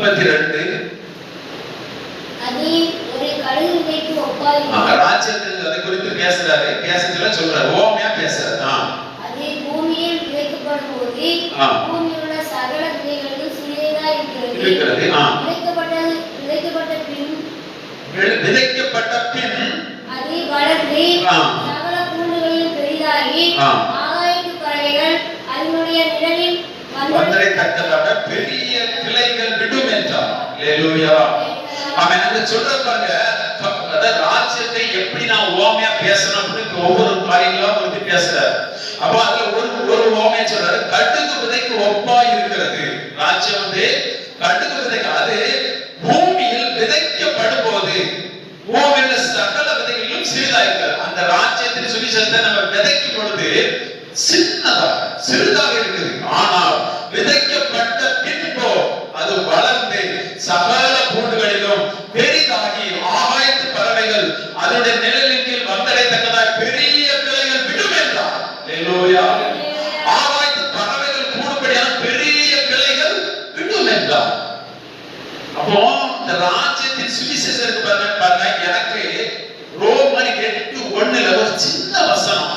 32 ராஜ்யத்தில் அதை குறித்து பேசுறாரு. பேசல சொல்றாரு, ஓமையா பேசுறாரு. அது பூமியில் விதைக்கப்படும் போது பூமியில் உள்ள சகல விதைகளும் சிறியதா இருக்கிறது. விதைக்கப்பட்ட பின் அது வளர்ந்து சகல பூண்டுகளிலும் பெரிதாகி ஆகாயத்து பறவைகள் அதனுடைய நிழலில் வந்தடைத்தக்கதாக பெரிய கிளைகள் விடும் என்றார். அல்லேலூயா. ஆமென். அந்த சொல்ற பாருங்க, ராஜ்யத்தை எப்படி நான் ஓமையா பேசணும் அப்படின்னு ஒவ்வொரு காரியங்களா பத்தி பேசுறாரு. அப்ப அதுல ஒரு ஓமையா சொல்றாரு, கடுகு விதைக்கு ஒப்பா இருக்கிறது. ராஜ்யம் வந்து கடுகு விதைக்கு, அது பூமியில் விதைக்கப்படும் போது பூமியில் சகல விதைகளிலும் சிறிதா இருக்கிறது. அந்த ராஜ்யத்தின் சுவிசேஷத்தை நம்ம விதைக்கும் பொழுது சிறிதாக இருக்குது. ஆனால் விதைக்கப்பட்ட பின்போ அது வளர்ந்து சகல பூண்டுகளிலும் பெரிதாகி ஆகாயத்து பறவைகள் அதனுடைய நிழலின் கீழ் வந்தடைத்தக்கதாய் பெரிய கிளைகள் விடும் என்றார். அல்லேலூயா. ஆகாயத்து பறவைகள் கூடும்படியான பெரிய கிளைகள் விடும் என்றார். அப்போ இந்த ராஜ்யத்தின் சுவிசேஷம் பாருங்க, எனக்கு ரோமர் 8:1 ஒரு சின்ன வசனம்,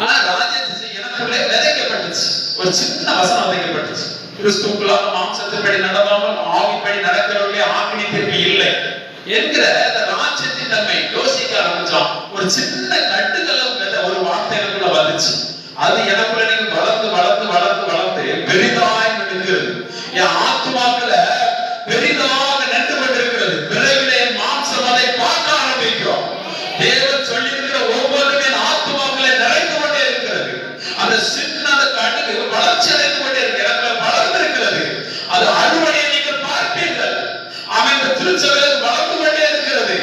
ஆனா ராஜ்யத்தை எனக்குள்ளே விதைக்கப்பட்டுச்சு. ஒரு சின்ன வசனம் விதைக்கப்பட்டுச்சு. கிறிஸ்துவுக்குள்ளாக மாம்சத்தின்படி நடவாமல் ஆவிப்படி நடக்கிறவர்களே ஆக்கினை தீர்ப்பு இல்லை என்கிற அந்த ராஜ்யத்தின் தன்மை யோசிக்க ஆரம்பிச்சோம். ஒரு சின்ன கட்டுகளவு ஒரு வார்த்தை எனக்குள்ள வந்துச்சு. அது எனக்குள்ள நீங்க வளர்ந்து வளர்ந்து வளர்ந்து வளர்ந்து பெரிதாய் நிற்கிறது. என் ஆத்மாக்கள பெரிதாக நின்று கொண்டிருக்கிறது. விரைவிலே மாம்சம் அதை பார்க்க ஆரம்பிக்கும். தேவன் சொல்லியிருக்கிற ஒவ்வொருமே ஆத்மாக்களை நிறைந்து கொண்டே இருக்கிறது. அந்த சின்ன அந்த கடுகு வளர்ச்சி அடைந்து கொண்டே இருக்கு. எனக்கு வளர்ந்து இருக்கிறது. அது அறுவடையை நீங்கள் பார்ப்பீர்கள். அமைந்த திருச்சபையில் வளர்ந்து கொண்டே இருக்கிறது.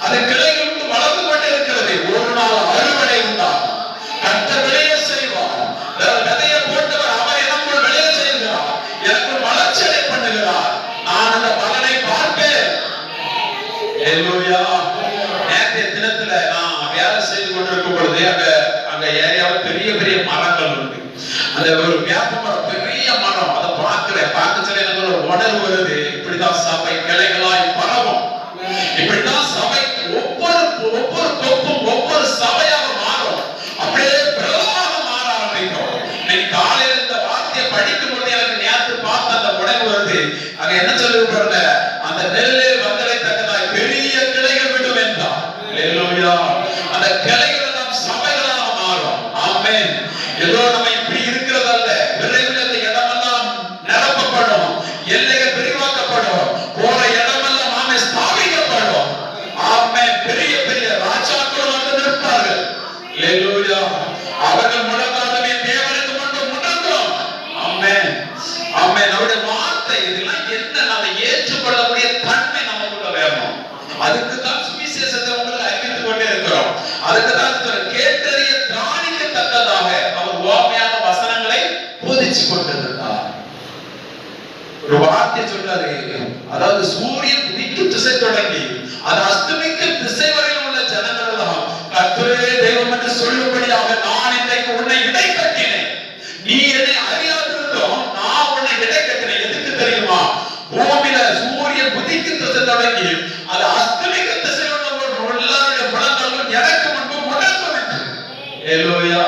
அது கிளைகளுக்கு வளர்ந்து கொண்டே இருக்கிறது. ஒரு நாள் அறுவடை உண்டாகும். கர்த்தர் விளைய செய்வார். விதையை போட்டவர் அவர் எனக்குள் விளைய செய்கிறார். எனக்குள் வளர்ச்சி அடை பண்ணுகிறார். நான் அந்த பலனை பார்ப்பேன். அல்லேலூயா. நேற்றைய தினத்துல நான் வேலை செய்து கொண்டிருக்கும் பொழுது அங்க ஏரியாவில் பெரிய பெரிய மரங்கள் உண்டு. அந்த ஒரு வேப்ப மரம், பெரிய மரம், அதை பார்க்க சொல்ல எனக்கு ஒரு உணர்வு வருது. இப்படிதான் சபை கிளைகளாய் பரவும். இப்படிதான் சபை ஒவ்வொரு தொப்பும் ஒவ்வொரு சபையாக மாறும். அப்படியே பிரபலமாக மாற ஆரம்பிக்கும். இன்னைக்கு காலையில இந்த வார்த்தையை படிக்கும் பொழுது எனக்கு நேற்று பார்த்த அந்த உணர்வு வருது. அங்க என்ன சொல்லுவாங்க, அந்த நெல்லே வந்தடைத்தக்கதாய் பெரிய கிளைகள் விடும் என்றார். அல்லேலூயா. அந்த கிளைகள் எல்லாம் சபைகளாக மாறும். ஆமென். ஏதோ நம்ம இப்படி இருக்கிறதல்ல. விரைவில் இந்த இடமெல்லாம் நிரப்பப்படும். எல்லைகள் விரிவாக்கப்படும். போற இடமெல்லாம் நாமே ஸ்தாபிக்கப்படும். ஆமென். பெரிய பெரிய ராஜாக்கள் வந்து நிற்பார்கள். அல்லேலூயா. அவர்கள் முழங்காலுமே தேவனுக்கு முன்பு முழங்கும். ஆமென். ஆமென். அவருடைய வார்த்தை இதெல்லாம் என்ன, அதை ஏற்றுக்கொள்ளக்கூடிய தன்மை நமக்குள்ள வேணும். அதுக்கு தான் சுவிசேஷத்தை உங்களுக்கு அறிவித்துக் கொண்டே இருக்கிறோம். அதுக்கு தான் கேட்டறிய திராணிக்கத்தக்கதாக அவர் ஓமையான வசனங்களை போதிச்சு கொண்டிருந்தார். ஒரு வார்த்தை சொன்னாரு, அதாவது சூரியன் உதிக்கும் திசை தொடங்கி அது அஸ்தமிக்கும் திசை வரையில் உள்ள ஜனங்கள் எல்லாம் கர்த்தரே தெய்வம் என்று சொல்லும்படியாக நான் இன்றைக்கு உன்னை இடை கட்டினேன். நீ என்னை அறியாதிருந்தோம், நான் உன்னை இடை கட்டினேன். எதுக்கு தெரியுமா? பூமியில சூரியன் உதிக்கும் திசை தொடங்கி அது அஸ்தமிக்கும் திசை உள்ள எல்லாருடைய முழங்கால்களும் எனக்கு முன்பு முழங்கும் என்று. அல்லேலூயா.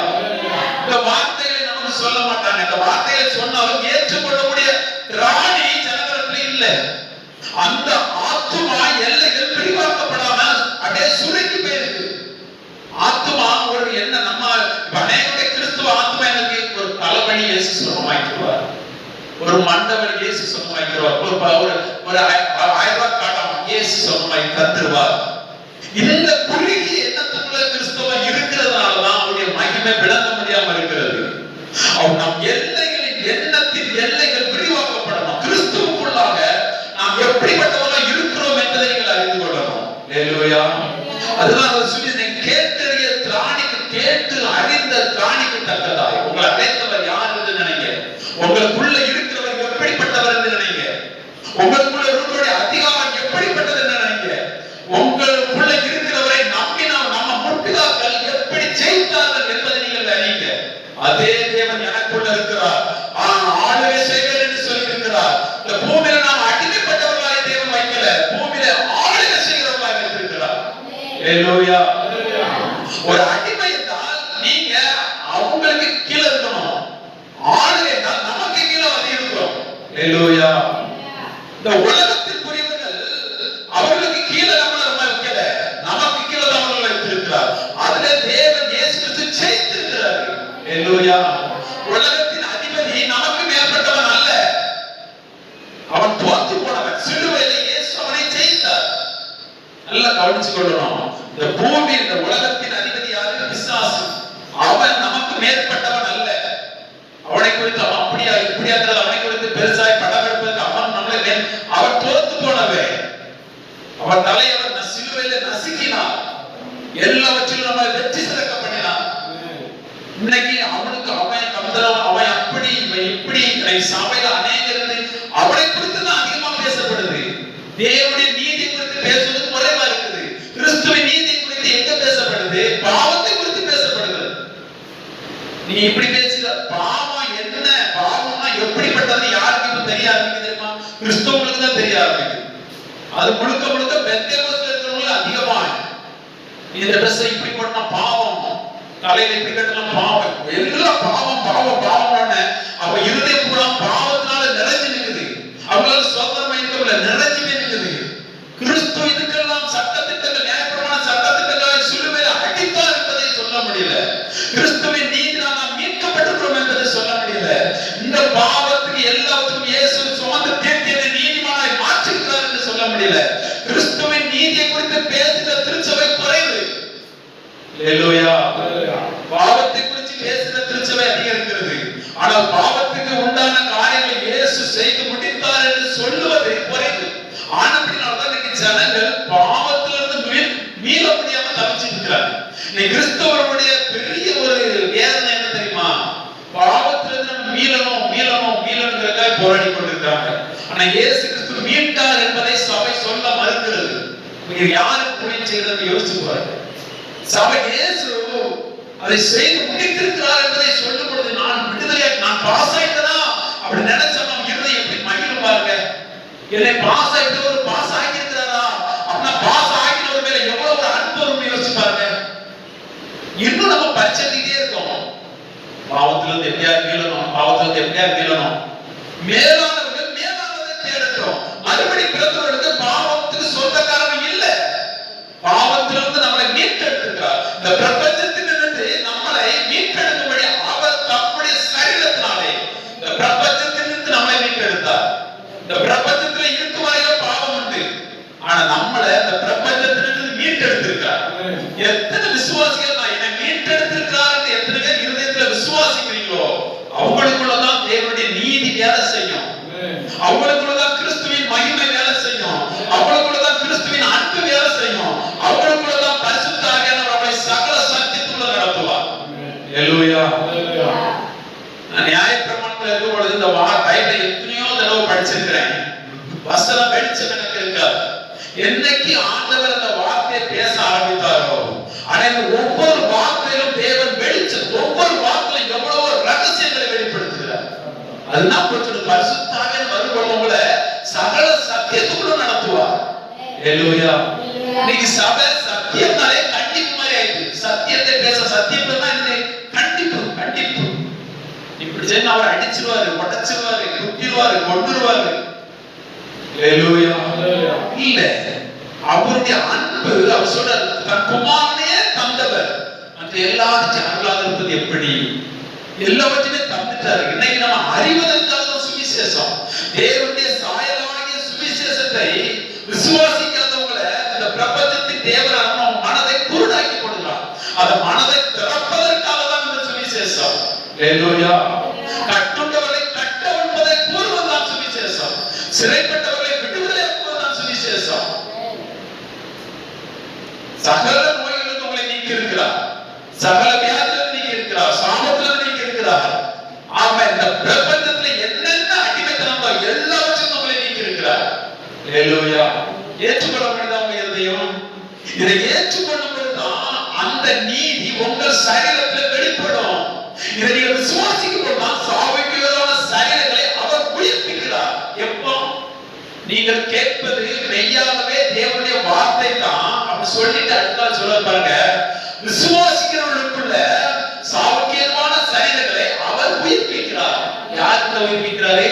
இந்த வார்த்தைகளை நமக்கு சொல்ல மாட்டாங்க. இந்த வார்த்தைகளை சொன்னாலும் ஏற்றுக்கொள்ளக்கூடிய திராணி ஜனங்களுக்கு இல்லை. அந்த ஆத்துமா எல்லைகள் பிரிவாக்கப்படாம அப்படியே சுருங்கி போயிருக்கு. ஆத்துமா ஒரு என்ன, நம்ம அநேக கிறிஸ்துவ ஆத்மா எனக்கு ஒரு தலைவலி இயேசு சுகமாக்கிடுவார், ஒரு மண்டவலி இயேசு சுகமாக்கிடுவார், ஒரு 1000 ரூபாய் காட்டாம இயேசு சுகமாக்கி தந்துருவார். இந்த குறுகிய எண்ணத்துக்குள்ள கிறிஸ்தவம் இருக்கிறதுனாலதான் அவருடைய மகிமை விளங்க முடியாம இருக்கிறது. அவர் நம் எல்லைகளின் எண்ணத்தின் எல்லைகள் விரிவாக்கப்படணும். கிறிஸ்துவுக்குள்ளாக நாம் எப்படிப்பட்டவர்களாக இருக்கிறோம் என்பதை நீங்கள் அறிந்து கொள்ளணும். அல்லேலூயா. அதுதான் அவர் சொல்லி, கேட்டறிய திராணிக்கு, கேட்டு அறிந்த திராணிக்கு தக்கதாய் உங்களை அழைத்தவர் யார் என்று நினைங்க. உங்களுக்குள்ள இருக்கிறவர் எப்படிப்பட்டவர் என்று நினைங்க. உங்களுக்குள்ள இருக்கிறவருடைய அதிகாரம் எப்படிப்பட்டது என்று நினைங்க. உங்களுக்குள்ள இருக்கிறவரை நம்பினால் நம்ம முற்பிதாக்கள் எப்படி ஜெயித்தார்கள் என்பதை நீங்கள் அறியுங்க. அதே தேவன் எனக்குள்ள இருக்கிறார், ஆளுகை செய்வேன் என்று சொல்லி இருக்கிறார். இந்த பூமியில நாம் அடிமை அல்லேலூயா. ஒரு அடிமை என்றால் நீங்க அவங்களுக்கு கீழே இருக்கணும். ஆளு என்றால் நமக்கு கீழே வந்து இருக்கிறோம். அல்லேலூயா. இந்த உலகத்திற்குரியவர்கள் அவர்களுக்கு கீழே நம்மள வைக்கல, நமக்கு கீழே நம்மளை வைத்திருக்கிறார். அதுல தேவன் இயேசு கிறிஸ்து ஜெயித்திருக்கிறார். அல்லேலூயா. உலகத்தின் அதிபதி நமக்கு மேற்பட்டவன் அல்ல, அவன் தோற்று போனவன். சிலுவையிலே இயேசு அவனை ஜெயித்தார். நல்லா கவனிச்சு கொள்ளணும். இந்த பூமி, இந்த உலகத்தின் அதிபதி யாரு? பிசாசு. அவன் நமக்கு மேற்பட்டவன் அல்ல. அவனை குறித்து அவன் அப்படியா இப்படியாங்கிறது அவனை குறித்து பெருசாய் படம் எடுப்பதற்கு அவன் நம்மளே, அவன் தோற்று போனவன். அவன் தலையவர் சிலுவையில நசுக்கினான், எல்லாவற்றிலும் நம்ம வெற்றி சிறக்க பண்ணினான். இன்னைக்கு அவனுக்கு அவன் கந்தரம், அவன் அப்படி இப்படி சபையில அநேகருக்கு அவனை குறித்து தான் அதிகமா பேசப்படுது. தேவனுடைய நீதி குறித்து பேசுவது குறைவா இருக்குது. கிறிஸ்துவின் நீதி குறித்து எங்க பேசப்படுது? பாவத்தை குறித்து பேசப்படுது. நீ இப்படி பேசுற பாவம் என்ன, பாவம்னா எப்படிப்பட்டது யாருக்கு இப்ப தெரிய ஆரம்பிக்குது தெரியுமா? கிறிஸ்தவங்களுக்கு தான் தெரிய ஆரம்பிக்குது. அது முழுக்க முழுக்க பெந்தேகோஸ்தேல இருக்கிறவங்களுக்கு அதிகமா இந்த ட்ரெஸ் இப்படி போட்டா பாவம், தலையில இப்படி கட்டலாம் பாவம், எல்லாம் பாவம் பாவம் பாவம்னு அப்ப இருதயம் பூரா பாவத்தினால நிறைஞ்சு நிக்குது. அவங்களால சுதந்திரமா இருக்கல, நிறைஞ்சு நிக்குது. கிறிஸ்து இதுக்கெல்லாம் சட்டத்திட்டங்கள், நியாயப்பிரமாண சட்டத்திட்டங்களை சிலுவையில அடித்தார் என்பதை சொல்ல முடியல. கிறிஸ்துவின் நீதினால் நாம் மீட்கப்பட்டிருக்கிறோம் என்பதை சொல்ல முடியல. இந்த பாவத்துக்கு எல்லாத்துக்கும் இயேசு சுமந்து தீர்த்து நீதிமானாய் மாற்றிருக்கிறார் என்று சொல்ல முடியல. கிறிஸ்துவின் நீதியை குறித்து பேசுகிற திருச்சபை குறைவு. அல்லேலூயா. பாவத்தை குறித்து பேசுகிற திருச்சபை அதிகம் இருக்கிறது. ஆனால் பாவத்துக்கு உண்டான காரியங்களை இயேசு செய்து முடித்தார் என்று சொல்லுவது குறைவு. ஆனபடினால்தான் இன்னைக்கு ஜனங்கள் பாவத்திலிருந்து மீள முடியாம தவிச்சிட்டு இருக்கிறாங்க. இன்னைக்கு கிறிஸ்தவருடைய பெரிய ஒரு வேதனை என்ன தெரியுமா? பாவத்திலிருந்து மீளணும் மீளணும் மீளணுங்கிறதுக்காக போராடி கொண்டிருக்கிறாங்க. ஆனா இயேசு கிறிஸ்து மீட்டார் என்பதை சபை சொல்ல மறுக்கிறது. நீங்க யாருக்கு புரியும் செய்யறது யோசிச்சு பாருங்க. சபை இயேசு அதை செய்து முடித்திருக்கிறார் என்பதை சொல்லும் பொழுது நான் விடுதலையா, நான் பாஸ் ஆயிட்டனா அப்படி நினைச்சா நம்ம இருதயம் எப்படி மகிழும் பாருங்க. என்னை பாஸ் ஆயிட்டு ஒரு பாஸ் ஆகி இருக்கிறாரா அப்படின்னா பாஸ் ஆகினவர் மேல எவ்வளவு ஒரு அன்பு வரும்னு யோசிச்சு பாருங்க. இன்னும் நம்ம பரிச்சயத்திலே இருக்கோம். பாவத்திலிருந்து எப்படியா மீளணும், பாவத்திலிருந்து எப்படியா மீளணும். மேலானவர்கள் மேலானதை தேடுறோம். மறுபடி பிறந்தவர்களுக்கு பாவத்துக்கு சொந்தக்காரங்க இல்ல. பாவத்திலிருந்து நம்மளை மீட்டெடுத்திருக்கிறார். இந்த பிரபஞ்சத்திலிருந்து நம்மளை மீட்டெடுக்கும்படி அவர் தம்முடைய சரீரத்தினாலே இந்த பிரபஞ்சத்திலிருந்து நம்மளை மீட்டெடுத்தார். இந்த பிரபஞ்சத்துல இருக்கும் வரையிலும் பாவம் உண்டு. ஆனா நம்மளை இந்த பிரபஞ்சத்திலிருந்து மீட்டெடுத்திருக்கிறார். எத்தனை விசுவாசிகள் நான் என்னை மீட்டெடுத்திருக்கிறார் என்று எத்தனை பேர் இருதயத்துல விசுவாசிக்கிறீங்களோ அவங்களுக்குள்ளதான் தேவனுடைய நீதி வேலை செய்யும். அவங்களுக்குள்ளதான் கிறிஸ்துவின் மகிமை வேலை செய்யும். அவங்களுக்குள்ளதான் கிறிஸ்துவின் அன்பு வேலை செய்யும். அவங்களுக்குள்ளதான் பரிசுத்த ஆவியானவர் அவரை சகல சத்தியத்துக்குள்ள நடத்துவார். அல்லேலூயா. நான் நியாயப்பிரமாணத்துல இருக்கும் பொழுது இந்த பைபிளை எத்தனையோ தடவை படிச்சிருக்கிறேன். வசனம் வெளிச்சம் எனக்கு இருக்காது. என்னைக்கு ஆண்டவர் அந்த வார்த்தையை பேச ஆரம்பித்தாரோ ஆனால் ஒவ்வொரு வார்த்தையிலும் தேவன் வெளிச்சம், ஒவ்வொரு வார்த்தையிலும் எவ்வளவோ ரகசியங்களை வெளிப்படுத்துகிறார். அதுதான் கொஞ்சம் பரிசுத்த ஆவியானவர் வரும்பொழுது சகல சத்தியத்துக்குள்ள நடத்துவார். அல்லேலூயா. இன்னைக்கு சபை சத்தியத்தாலே கண்டிப்பு மாதிரி ஆயிடுச்சு. சத்தியத்தை பேச சத்தியம் என்ன? கண்டிப்பு கண்டிப்பு. இப்படி செய்ய அவர் அடிச்சிருவாரு, உடைச்சிருவாரு, குத்திடுவாரு, கொண்டுருவாரு. அல்லேலூயா. இல்ல, அவருடைய அன்பு அவர் சொல்ற தன் குமாரனையே தந்தவர். மற்ற எல்லாத்தையும் அருளாக இருப்பது எப்படி? எல்லாவற்றையுமே தந்துட்டாரு. இன்னைக்கு நம்ம அறிவதற்காக சுவிசேஷம், தேவனுடைய சாயலாகிய சுவிசேஷத்தை விசுவாசிக்காதவங்களை இந்த பிரபஞ்சத்தின் தேவனான மனதை குருடாக்கி கொடுக்கிறார். அந்த மனதை திறப்பதற்காக தான் இந்த சுவிசேஷம். அல்லேலூயா. கட்டுண்டவர்களை கட்ட வைப்பதை கூறுவதுதான் சுவிசேஷம். சிறைப்பட்டவர்களை விடுதலையாக்குவதுதான் சுவிசேஷம். சகல நோய்களுக்கு உங்களை நீக்கி இருக்கிறார். சகல வியாதிகளுக்கு நீக்கி இருக்கிறார். சாபத்திலிருந்து நீக்கி இருக்கிறார். ஆமா, இந்த பிரபஞ்சத்துல என்னென்ன அடிமைத்தனம் எல்லாவற்றையும் உங்களை நீக்கி இருக்கிறார். அல்லேலூயா. ஏற்றுக்கொள்ள முடியாத உங்க இருதயம் இதை ஏற்றுக்கொள்ளும் பொழுதுதான் அந்த நீதி உங்கள் சரீரத்தில் வெளிப்படும். இதை நீங்கள் விசுவாசிக்கும் பொழுதுதான் சாவுக்கு எதிரான சரீரங்களை அவர் உயிர்ப்பிக்கிறார். எப்போ நீங்கள் கேட்பது மெய்யாகவே தேவனுடைய வார்த்தை தான் அப்படி சொல்லிட்டு அடுத்த சொல்ல பாருங்க, விசுவாசிக்கிறவர்களுக்குள்ள சாவுக்கேதுவான சரீரங்களை அவர் உயிர்ப்பிக்கிறார். யாருக்கு உயிர்ப்பிக்கிறாரு?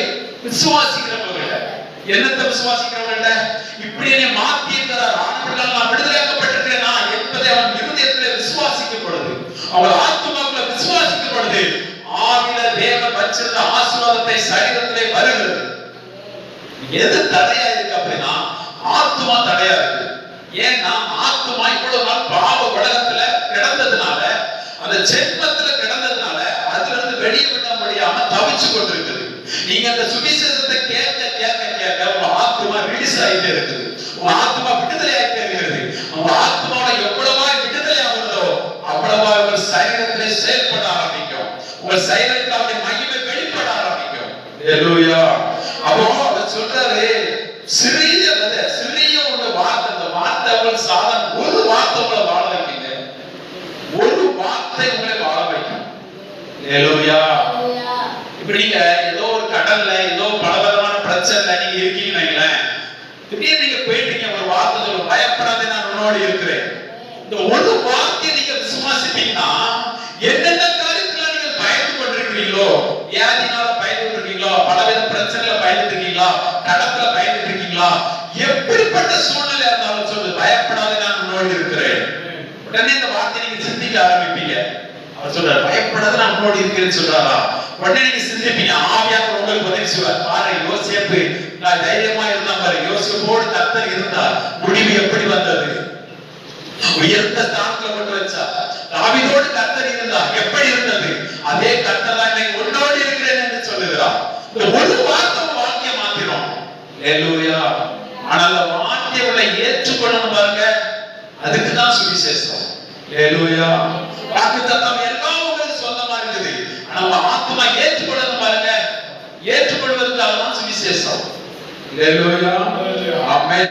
விசுவாசிக்கிறவர்கள. என்னத்தை விசுவாசிக்கிறவர்கள? இப்படி என்னை மாற்றி இருக்கிறார், ஆண்டவரால் நான் விடுதலையாக்கப்பட்டிருக்கிறேனா என்பதை அவன் இருதயத்திலே விசுவாசிக்கும் பொழுது, அவன் ஆத்துமாக்களை விசுவாசிக்கும் பொழுது, ஆவில தேவன் வச்சிருந்த ஆசீர்வாதத்தை சரீரத்திலே வருகிறது. எது தடையா இருக்கு அப்படின்னா ஆத்துமா தடையா இருக்கு. ஏன்னா ஆத்துமா இவ்வளவு நாள் பாவ உலகத்துல கிடந்ததுனால, அந்த ஜென்மத்துல கிடந்ததுனால அதுல இருந்து வெளியே விட முடியாம தவிச்சு கொண்டிருக்குது. நீங்க அந்த சுவிசேஷத்தை கேட்க கேட்க கேட்க உங்க ஆத்துமா ரிலீஸ் ஆகிட்டே இருக்குது, உங்க ஆத்துமா விடுதலை ஆகிட்டே இருக்கிறது. உங்க ஆத்துமாவை எவ்வளவா விடுதலை ஆகுறதோ அவ்வளவா உங்கள் சரீரத்திலே செயல்பட ஆரம்பிக்கும், உங்க சரீரத்தில் அவருடைய மகிமை வெளிப்பட ஆரம்பிக்கும். ஹல்லேலூயா. அப்போ அவர் சொல்றாரு, சிறிய ஒரு வார்த்தை, அந்த வார்த்தை உங்களுக்கு சாதாரண ஒரு வார்த்தை உங்களை வாழ வைக்குங்க, ஒரு வார்த்தை உங்களை வாழ வைக்கும். ஹல்லேலூயா. இப்ப நீங்க ஏதோ ஒரு கடல்ல ஏதோ பலவிதமான பிரச்சனை நீங்க இருக்கீங்கன்னு வைங்களேன், திடீர்னு நீங்க போயிட்டீங்க, ஒரு வார்த்தை சொல்ல, பயப்படாதே நான் உன்னோடு இருக்கிறேன். இந்த ஒரு வார்த்தையை நீங்க விசுவாசிப்பீங்கன்னா என்னென்ன காரியத்துல நீங்க பயந்து கொண்டிருக்கிறீங்களோ, வியாதினால பயந்து இருக்கீங்களோ, பலவித பிரச்சனைல பயந்து இருக்கீங்களா, கடத்துல பயந்து இருக்கீங்களா, எப்படிப்பட்ட சூழ்நிலை இருந்தாலும் சொல்லு, பயப்படாதே நான் உன்னோடு இருக்கிறேன். உடனே இந்த வார்த்தையை நீங்க சிந்திக்க ஆரம்பிப்பீங்க. அவர் சொல்றாரு, பயப்படாத நான் உன்னோடு இருக்கிறேன்னு சொல்றாரா? உடனே நீங்க சிந்திப்பீங்க, ஆவியானவர் உங்களுக்கு உதவி செய்வார். பாரு, யோசேப்பு நான் தைரியமா இருந்தா பாரு, யோசேப்போடு கர்த்தர் இருந்தார், முடிவு எப்படி வந்தது? உயர்ந்த ஸ்தானத்துல கொண்டு வச்சா. தாவீதோடு கர்த்தர் இருந்தார், எப்படி இருந்தது? அதே கர்த்தர் தான் இன்னைக்கு உன்னோடு இருக்கிறேன் என்று சொல்லுகிறார். இந்த ஒரு வார்த்தை வாழ்க்கையை மாத்திரும். ஹல்லேலூயா. ஆனால் அந்த வார்த்தையை உள்ள ஏற்றுக்கொள்ளணும் பாருங்க, அதுக்கு தான் சுவிசேஷம். ஹல்லேலூயா. வாக்குத்தத்தம் எல்லாம் உங்களுக்கு சொந்தமா இருக்குது, ஆனா உங்க ஆத்துமா ஏற்றுக்கொள்ளணும் பாருங்க, ஏற்றுக்கொள்வதற்காக தான் சுவிசேஷம். ஹல்லேலூயா. ஆமென்.